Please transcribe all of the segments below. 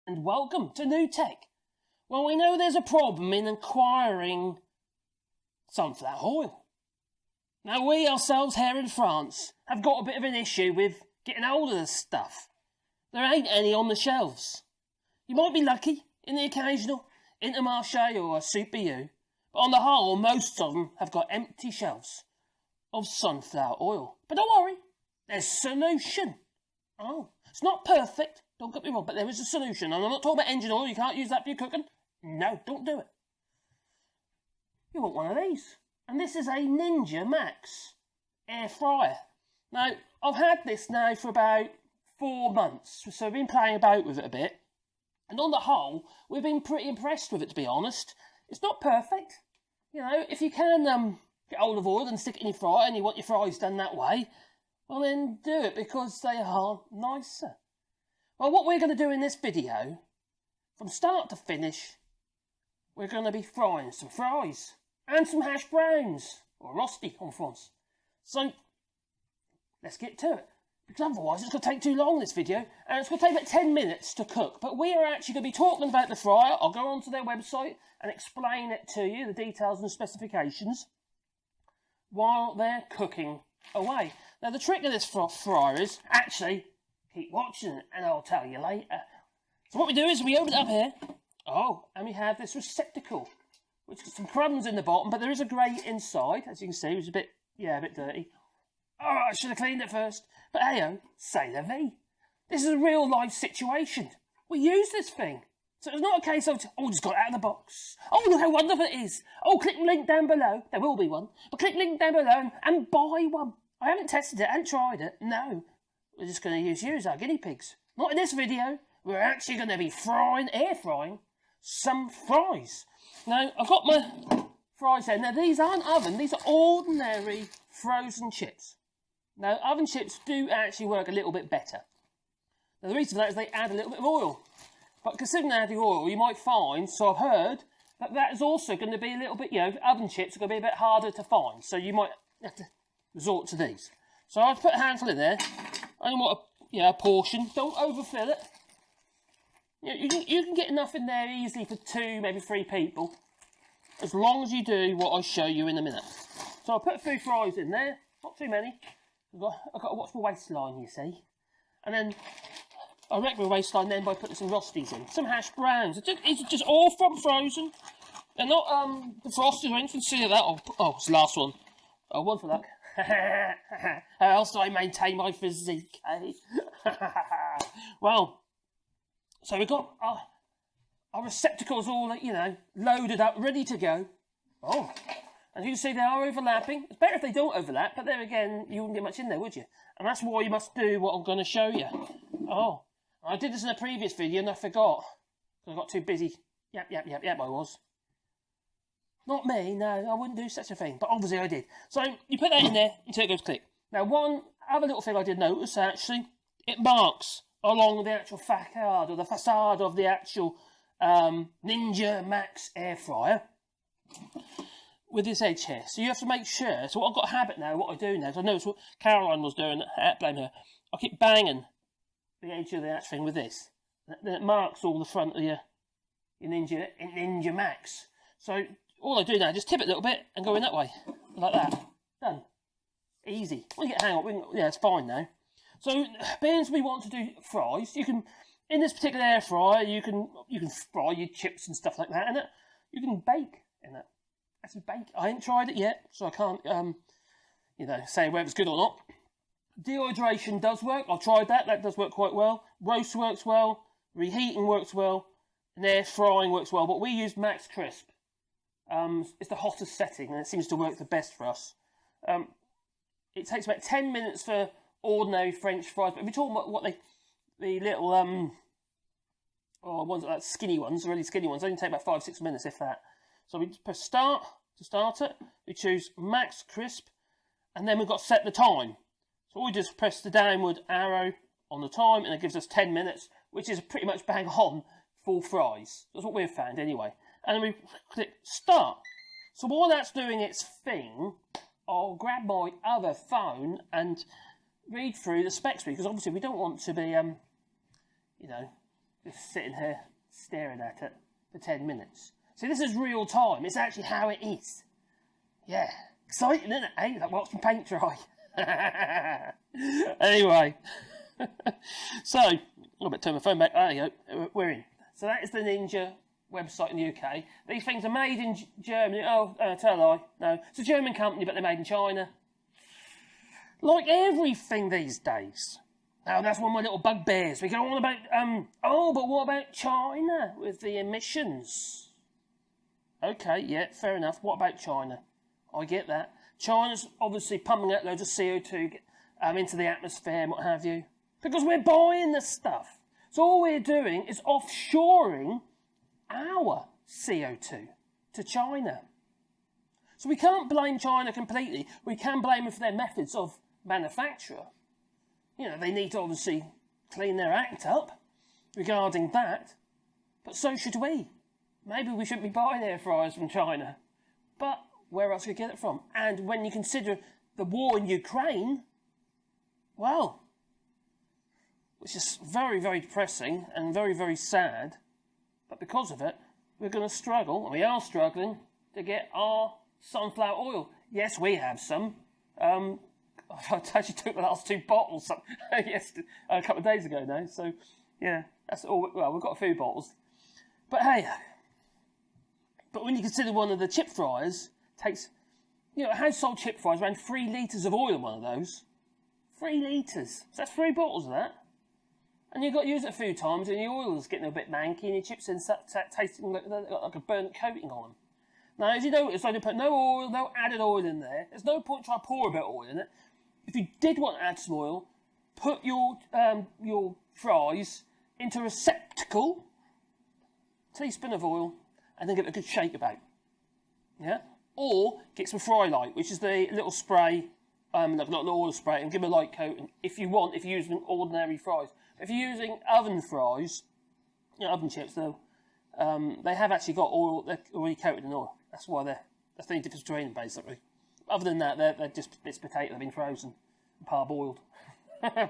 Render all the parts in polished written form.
and welcome to New Tech. Well, we know there's a problem in acquiring sunflower oil. Now, we ourselves here in France have got a bit of an issue with getting hold of this stuff. There ain't any on the shelves. You might be lucky in the occasional Intermarché or a Super U, but on the whole, most of them have got empty shelves of sunflower oil. But don't worry, there's a solution. Oh, it's not perfect, don't get me wrong, but there is a solution. And I'm not talking about engine oil, you can't use that for your cooking. No, don't do it. You want one of these. And this is a Ninja Max air fryer. Now, I've had this now for about 4 months, so I've been playing about with it a bit. And on the whole, we've been pretty impressed with it, to be honest. It's not perfect. You know, if you can get hold of oil and stick it in your fryer and you want your fries done that way, well then do it because they are nicer. Well, what we're going to do in this video, from start to finish, we're going to be frying some fries and some hash browns, or rosti en France. So, let's get to it. Because otherwise it's going to take too long, this video, and it's going to take about 10 minutes to cook. But we are actually going to be talking about the fryer. I'll go onto their website and explain it to you, the details and specifications, while they're cooking away. Now, the trick of this fryer is, actually, keep watching it, and I'll tell you later. So what we do is we open it up here. Oh, and we have this receptacle, which has some crumbs in the bottom, but there is a grate inside, as you can see, which is a bit dirty. Oh, I should have cleaned it first. But hey-oh, say la vie. This is a real life situation. We use this thing. So it's not a case of, oh, just got it out of the box. Oh, look how wonderful it is. Oh, click the link down below. There will be one. But click the link down below and buy one. I haven't tested it, I haven't tried it. No. We're just going to use you as our guinea pigs. Not in this video. We're actually going to be air frying, some fries. Now, I've got my fries there. Now, these aren't oven. These are ordinary frozen chips. Now, oven chips do actually work a little bit better. Now, the reason for that is they add a little bit of oil. But considering they add the oil, you might find, so I've heard, that that is also going to be a little bit, oven chips are going to be a bit harder to find. So you might have to resort to these. So I've put a handful in there. I only want a portion. Don't overfill it. You can get enough in there easily for 2, maybe 3 people. As long as you do what I show you in a minute. So I'll put a few fries in there. Not too many. I've got to watch my waistline, you see. And then I wreck my waistline then by putting some rosties in. Some hash browns. It's just all from frozen. They're not defrosted or anything. Consider that. Oh, it's the last one. Oh, one for luck. How else do I maintain my physique, eh? Well, so we've got our receptacles all, loaded up, ready to go. Oh. And you can see they are overlapping. It's better if they don't overlap, but there again, you wouldn't get much in there, would you? And that's why you must do what I'm going to show you. Oh, I did this in a previous video and I forgot. I got too busy. Yep, I was. Not me, no, I wouldn't do such a thing, but obviously I did. So, you put that in there until it goes click. Now, one other little thing I did notice, actually, it marks along the actual facade, or the facade of the actual Ninja Max air fryer, with this edge here. So you have to make sure. So what I've got a habit now, what I do now, because I noticed what Caroline was doing, blame her, I keep banging the edge of the actual thing with this. Then it marks all the front of your Ninja Max. So all I do now, just tip it a little bit and go in that way. Like that. Done. Easy. We get hang on, it's fine now. So, being as we want to do fries, you can, in this particular air fryer, you can fry your chips and stuff like that in it. You can bake in it. Actually, bake. I ain't tried it yet, so I can't, say whether it's good or not. Dehydration does work. I've tried that. That does work quite well. Roast works well. Reheating works well. And air frying works well. But we use Max Crisp. It's the hottest setting, and it seems to work the best for us. It takes about 10 minutes for ordinary French fries. But if you're talking about what the little, ones like skinny ones, really skinny ones, they only take about 5-6 minutes, if that. So we just press start to start it. We choose Max Crisp, and then we've got to set the time. So we just press the downward arrow on the time, and it gives us 10 minutes, which is pretty much bang on full fries. That's what we've found anyway. And then we click start. So while that's doing its thing, I'll grab my other phone and read through the specs, because obviously we don't want to be, just sitting here staring at it for 10 minutes. See, this is real time. It's actually how it is. Yeah. Exciting, isn't it? Eh? Like watching paint dry. Anyway. So, I'm going to turn my phone back. There you go. We're in. So that is the Ninja website in the UK. These things are made in Germany. Oh, tell a lie. No. It's a German company, but they're made in China. Like everything these days. Now, that's one of my little bugbears. We go on about, but what about China with the emissions? Okay, yeah, fair enough. What about China? I get that. China's obviously pumping out loads of CO2 into the atmosphere and what have you. Because we're buying the stuff. So all we're doing is offshoring our CO2 to China. So we can't blame China completely. We can blame them for their methods of manufacture. You know, they need to obviously clean their act up regarding that. But so should we. Maybe we shouldn't be buying air fryers from China. But where else could we get it from? And when you consider the war in Ukraine, well, which is very, very depressing and very, very sad. But because of it, we're going to struggle, and we are struggling, to get our sunflower oil. Yes, we have some. I actually took the last 2 bottles a couple of days ago now. So, yeah, that's all. Well, we've got a few bottles. But hey, but when you consider one of the chip fryers takes, a household chip fryer is around 3 litres of oil, one of those. 3 litres. So that's 3 bottles of that. And you've got to use it a few times, and your oil is getting a bit manky, and your chips are tasting like a burnt coating on them. Now, as you notice, I didn't put no oil, no added oil in there. There's no point trying to pour a bit of oil in it. If you did want to add some oil, put your fries into a receptacle, teaspoon of oil, and then give it a good shake about. Yeah? Or get some Fry Light, which is the little spray, not an oil spray, and give it a light coat. And if you're using ordinary fries. If you're using oven fries, oven chips though, they have actually got oil, they're already coated in oil. That's why that's the only difference between them, basically. Other than that, they're just bits of potato that have been frozen and parboiled.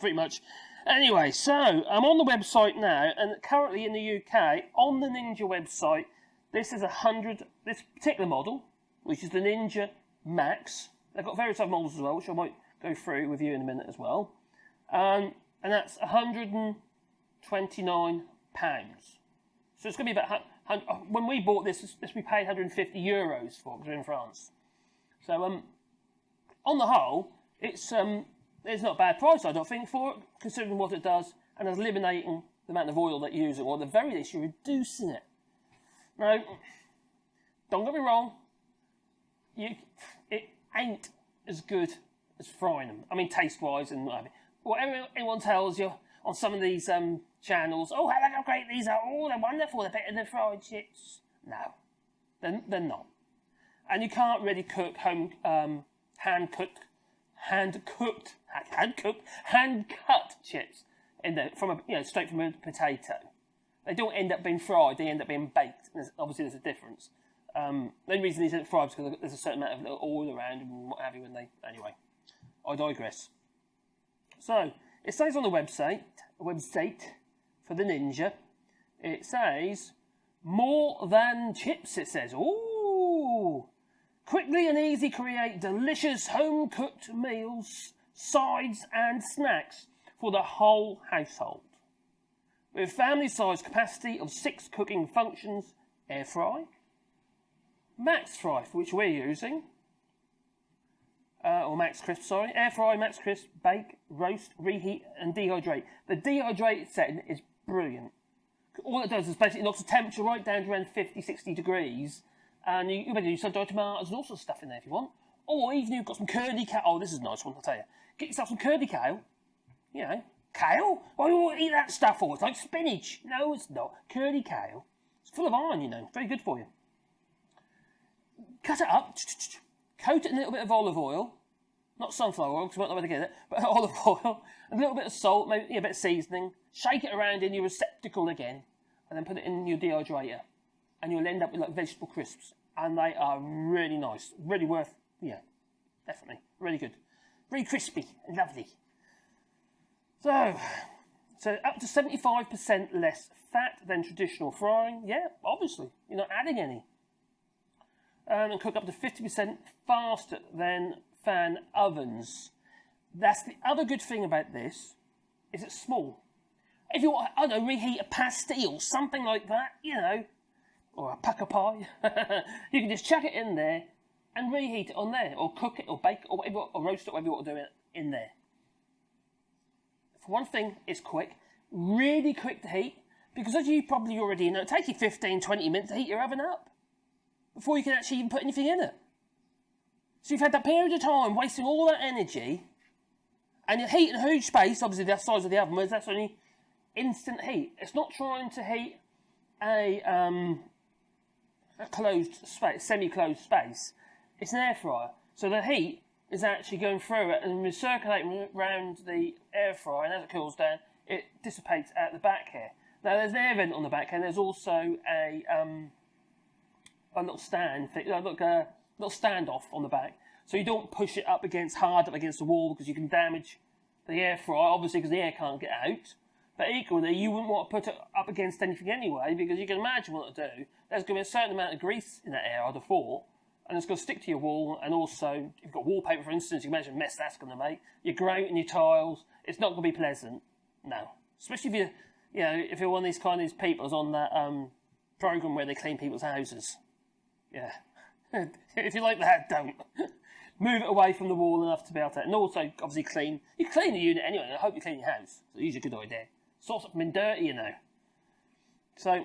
Pretty much. Anyway, so I'm on the website now, and currently in the UK, on the Ninja website, this particular model, which is the Ninja Max. They've got various other models as well, which I might go through with you in a minute as well. And that's £129. So it's going to be about, when we bought this we paid €150 for, because we're in France. So on the whole, it's not a bad price, I don't think, for it, considering what it does, and it's eliminating the amount of oil that you're using, or at the very least, you're reducing it. Now, don't get me wrong, it ain't as good as frying them. I mean, taste-wise and whatever anyone tells you on some of these channels, oh, how great these are, oh, they're wonderful, they're better than fried chips. No, they're not. And you can't really cook hand-cut chips straight from a potato. They don't end up being fried, they end up being baked. And obviously there's a difference. The only reason these aren't fried is because there's a certain amount of little oil around and what have you. Anyway, I digress. So, it says on the website for the Ninja, it says, more than chips, it says. Ooh! Quickly and easy create delicious home-cooked meals, sides and snacks for the whole household. With family-sized capacity of 6 cooking functions, air fry, max fry, which we're using, or max crisp, sorry, air fry, max crisp, bake, roast, reheat and dehydrate. The dehydrate setting is brilliant. All it does is basically knocks the temperature right down to around 50, 60 degrees, and you can use some dried tomatoes and all sorts of stuff in there if you want. Or even you've got some curly kale. Oh, this is a nice one, I'll tell you. Get yourself some curly kale. Kale? Why do you want to eat that stuff for? It's like spinach. No, it's not. Curly kale. It's full of iron, Very good for you. Cut it up. Coat it in a little bit of olive oil. Not sunflower oil, because we won't know where to get it. But olive oil. A little bit of salt, maybe a bit of seasoning. Shake it around in your receptacle again. And then put it in your dehydrator. And you'll end up with like vegetable crisps. And they are really nice. Really worth, Definitely. Really good. Very crispy and lovely. So So up to 75% less fat than traditional frying. Yeah, obviously, you're not adding any. And cook up to 50% faster than fan ovens. That's the other good thing about this, is it's small. If you want, I don't know, reheat a pasty or something like that, you know, or a pucker pie, you can just chuck it in there and reheat it on there, or cook it, or bake it, or whatever, or roast it, whatever you want to do it in there. For one thing, it's quick, really quick to heat, because as you probably already know, it takes you 15, 20 minutes to heat your oven up before you can actually even put anything in it. So you've had that period of time wasting all that energy, and you're heating a huge space, obviously the size of the oven, whereas that's only instant heat. It's not trying to heat a closed space, semi-closed space. It's an air fryer, so the heat is actually going through it and recirculating around the air fryer, and as it cools down, it dissipates out the back here. Now there's an air vent on the back, and there's also a little stand, a little standoff on the back, so you don't push it hard up against the wall, because you can damage the air fryer, obviously, because the air can't get out. But equally, you wouldn't want to put it up against anything anyway, because you can imagine what it'll do. There's going to be a certain amount of grease in that air, I'd have thought, and it's going to stick to your wall. And also, if you've got wallpaper, for instance, you can imagine the mess that's going to make. Your grout and your tiles, it's not going to be pleasant. No, especially if if you're one of these people who's on that program where they clean people's houses. Yeah, if you like that, don't. Move it away from the wall enough to be able to, and also obviously you clean the unit anyway, and I hope you clean your house. So it's usually a good idea. Sort something in dirty, you know. So,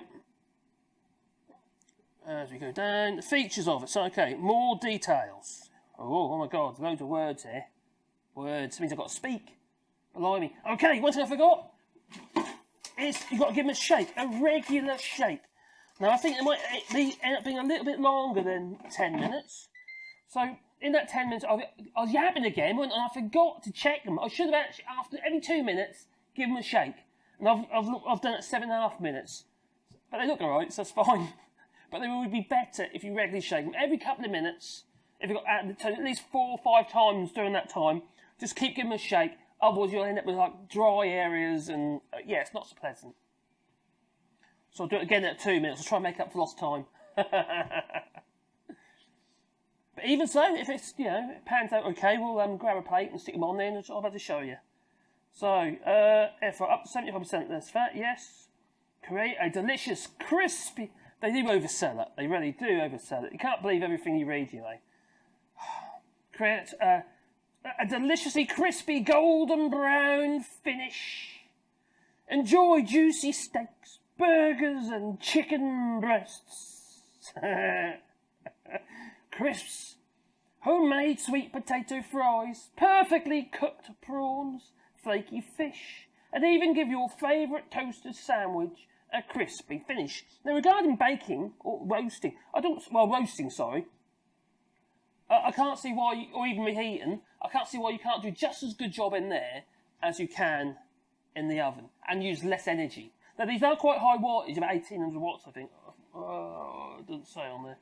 as we go down, the features of it. So, okay, more details. Oh my God, loads of words here. Words means I've got to speak. Blimey. Okay, one thing I forgot is you've got to give them a shake, a regular shake. Now, I think it might end up being a little bit longer than 10 minutes. So, in that 10 minutes, I was yapping again, and I forgot to check them. I should have actually, after every 2 minutes, give them a shake. And I've done it 7.5 minutes. But they look alright, so that's fine. But they would be better if you regularly shake them. Every couple of minutes, if you've got at least 4 or 5 times during that time, just keep giving them a shake. Otherwise, you'll end up with like dry areas, and it's not so pleasant. So I'll do it again at 2 minutes. I'll try and make up for lost time. But even so, if it's, it pans out okay, we'll grab a plate and stick them on there, and I'll have to show you. So, air fry up to 75% less fat, yes. Create a delicious, crispy... They do oversell it. They really do oversell it. You can't believe everything you read, Create a deliciously crispy golden brown finish. Enjoy juicy steaks, burgers and chicken breasts. Crisps, homemade sweet potato fries, perfectly cooked prawns, flaky fish, and even give your favourite toasted sandwich a crispy finish. Now, regarding baking or roasting, I can't see why, or even reheating, I can't see why you can't do just as good job in there as you can in the oven and use less energy. Now, these are quite high wattage, about 1800 watts, I think. It doesn't say on there.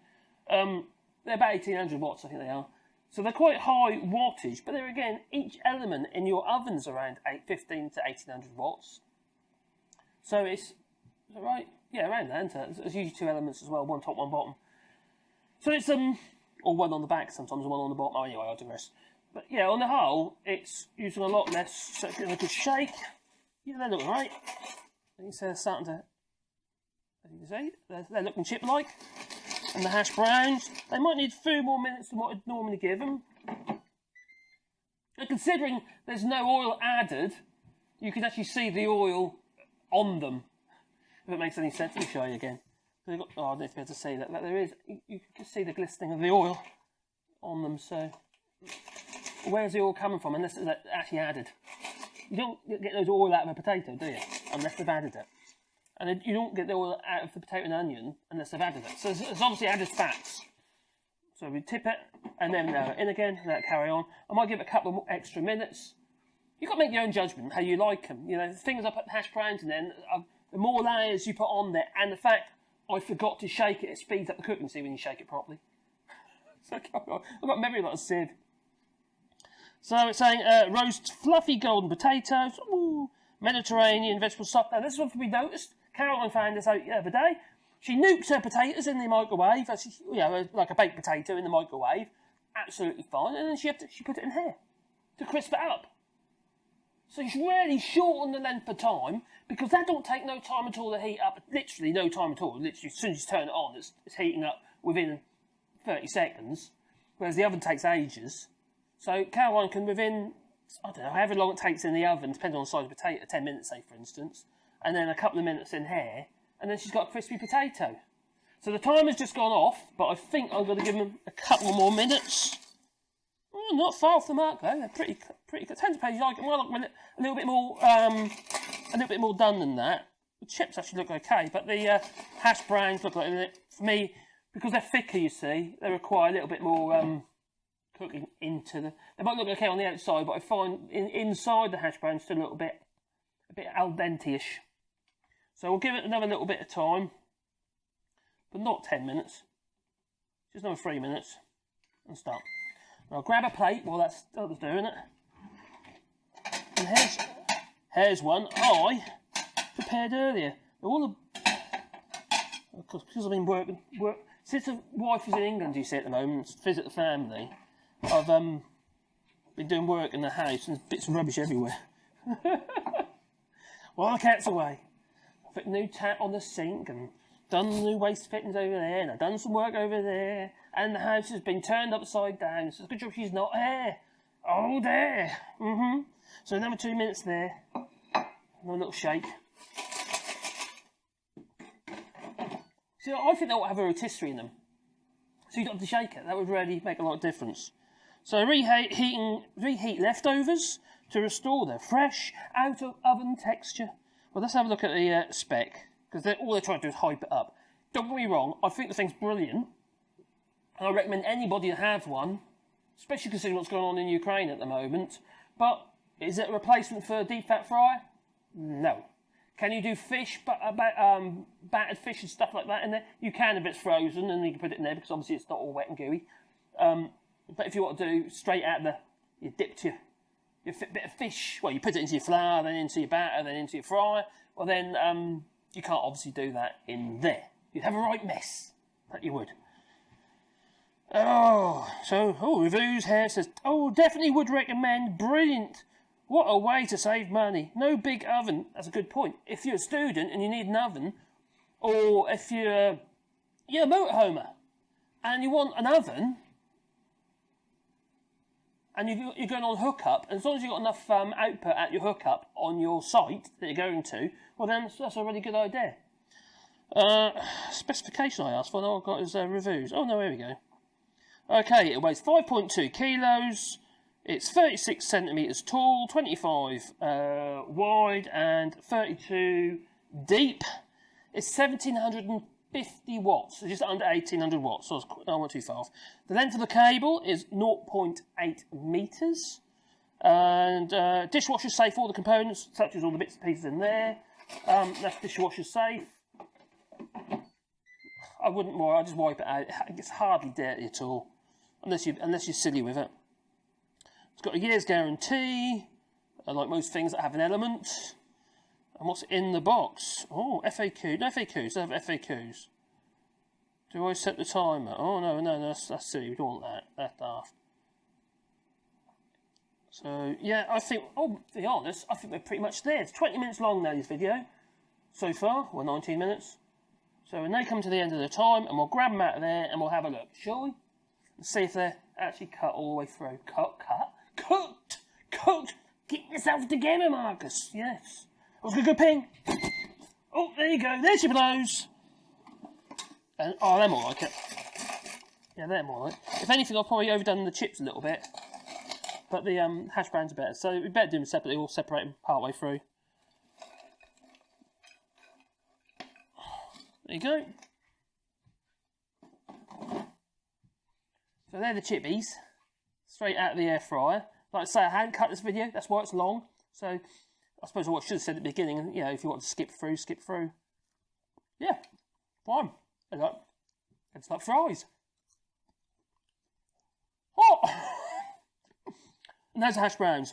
They're about 1800 watts, I think they are. So they're quite high wattage, but they're, again, each element in your oven's around 15 to 1800 watts. So it's, right? Yeah, around that, isn't it? There's usually 2 elements as well, one top, one bottom. So it's, or one on the back sometimes, and one on the bottom. Oh, anyway, I'll do the rest. But yeah, on the whole, it's using a lot less, so it's getting a good shake. Yeah, they look right. You see they're starting to, as you can see, they're looking chip-like. And the hash browns, they might need 2 more minutes than what I'd normally give them. And considering there's no oil added, you can actually see the oil on them. If it makes any sense, let me show you again. I don't know if you'll be able to see that. But there is, you can see the glistening of the oil on them. So, where's the oil coming from? Unless it's actually added. You don't get those oil out of a potato, do you? Unless they've added it. And you don't get the oil out of the potato and onion unless they've added it. So it's obviously added fats. So we tip it, and then in again, and let it carry on. I might give it a couple of extra minutes. You've got to make your own judgment, how you like them. The things I put hash browns in there, the more layers you put on there, and the fact I forgot to shake it speeds up the cooking, see, when you shake it properly. So I've got memory like a sieve. So it's saying, roast fluffy golden potatoes. Ooh, Mediterranean vegetable stock. Now, this is one we noticed. Caroline found this out the other day. She nukes her potatoes in the microwave, like a baked potato in the microwave. Absolutely fine. And then she put it in here to crisp it up. So she's really shortened the length of time, because that don't take no time at all to heat up. Literally no time at all. Literally, as soon as you turn it on, it's heating up within 30 seconds, whereas the oven takes ages. So Caroline can, within, I don't know, however long it takes in the oven, depending on the size of the potato, 10 minutes, say, for instance, and then a couple of minutes in here, and then she's got a crispy potato. So the timer's just gone off, but I think I'm going to give them a couple more minutes. Oh, not far off the mark though. They're pretty good. 10 pages. Like a little bit more done than that. The chips actually look okay, but the hash browns look like, for me, because they're thicker, you see, they require a little bit more cooking into the. They might look okay on the outside, but I find inside the hash browns still a bit al dente-ish. So we'll give it another little bit of time, but not 10 minutes. Just another 3 minutes, and start. I'll grab a plate while that's doing it. And here's one I prepared earlier. Because I've been working. Since the wife is in England, you see, at the moment, to visit the family, I've been doing work in the house and there's bits of rubbish everywhere. While the cat's away, I put a new tap on the sink and done new waste fittings over there, and I've done some work over there, and the house has been turned upside down, so it's a good job she's not here. Oh, there. So another 2 minutes there. Another little shake. See, I think they'll have a rotisserie in them. So you don't have to shake it. That would really make a lot of difference. So reheat leftovers to restore their fresh, out-of-oven texture. Well, let's have a look at the spec, because all they're trying to do is hype it up. Don't get me wrong, I think the thing's brilliant, and I recommend anybody to have one, especially considering what's going on in Ukraine at the moment. But is it a replacement for a deep fat fryer? No. Can you do fish, battered fish and stuff like that in there? You can if it's frozen, and you can put it in there, because obviously it's not all wet and gooey. But if you want to do straight out you dipped your bit of fish, well, you put it into your flour, then into your batter, then into your fryer, well then you can't obviously do that in there. You'd have a right mess, that you would. Reviews here says, definitely would recommend, brilliant. What a way to save money. No big oven, that's a good point. If you're a student and you need an oven, or if you're a motorhomer and you want an oven, and you're going on hookup, and as long as you've got enough output at your hookup on your site that you're going to, well then that's a really good idea. Specification I asked for, all I've got is reviews. Oh no, here we go. Okay, it weighs 5.2 kilos, it's 36 centimetres tall, 25 wide, and 32 deep. It's 1750 watts, so just under 1800 watts, so I went too far off. The length of the cable is 0.8 metres, and Dishwasher'S Safe, all the components, such as all the bits and pieces in there. That's Dishwasher'S Safe. I wouldn't worry, I'll just wipe it out. It's hardly dirty at all, unless you're silly with it. It's got a year's guarantee, like most things that have an element. And what's in the box? Oh, FAQ. No FAQs. They have FAQs. Do I set the timer? Oh, no, that's silly. We don't want that. That's daft. So, yeah, I think, to be honest, I think we're pretty much there. It's 20 minutes long now, this video. So far, we're 19 minutes. So when they come to the end of the time, and we'll grab them out of there, and we'll have a look, shall we? And see if they're actually cut all the way through. Cooked! Get yourself together, Marcus. Yes. That was a good ping. Oh, there you go. There's your blows. And, they're more like it. Yeah, they're more like it. If anything, I've probably overdone the chips a little bit. But the hash browns are better. So we better do them separately. We'll separate them part way through. There you go. So they're the chippies. Straight out of the air fryer. Like I say, I hadn't cut this video. That's why it's long. So I suppose what I should have said at the beginning, and if you want to skip through. Yeah, fine. It's like fries. Hot! And there's the hash browns.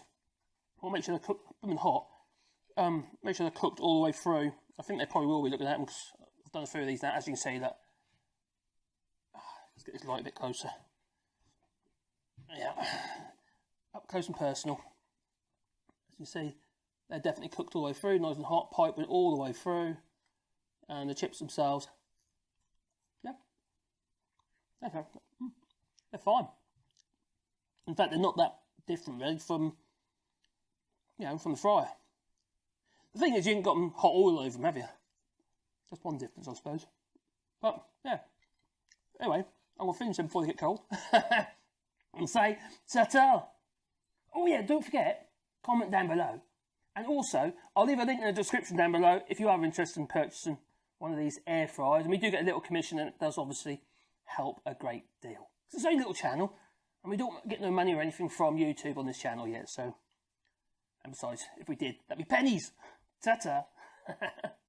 I'll make sure they cook them in hot. make sure they're cooked all the way through. I think they probably will be looking at them because I've done a few of these now. As you can see, that. Let's get this light a bit closer. Yeah, up close and personal. As you see, they're definitely cooked all the way through, nice and hot. Pipe went all the way through, and the chips themselves. Yeah, they're fine. In fact, they're not that different really from, from the fryer. The thing is, you haven't got them hot oil over them, have you? That's one difference, I suppose. But, yeah. Anyway, I'm going to finish them before they get cold. And say, ta-ta! Oh yeah, don't forget, comment down below. And also, I'll leave a link in the description down below if you are interested in purchasing one of these air fryers. And we do get a little commission, and it does obviously help a great deal. It's a little channel, and we don't get no money or anything from YouTube on this channel yet, so... And besides, if we did, that'd be pennies. Ta-ta.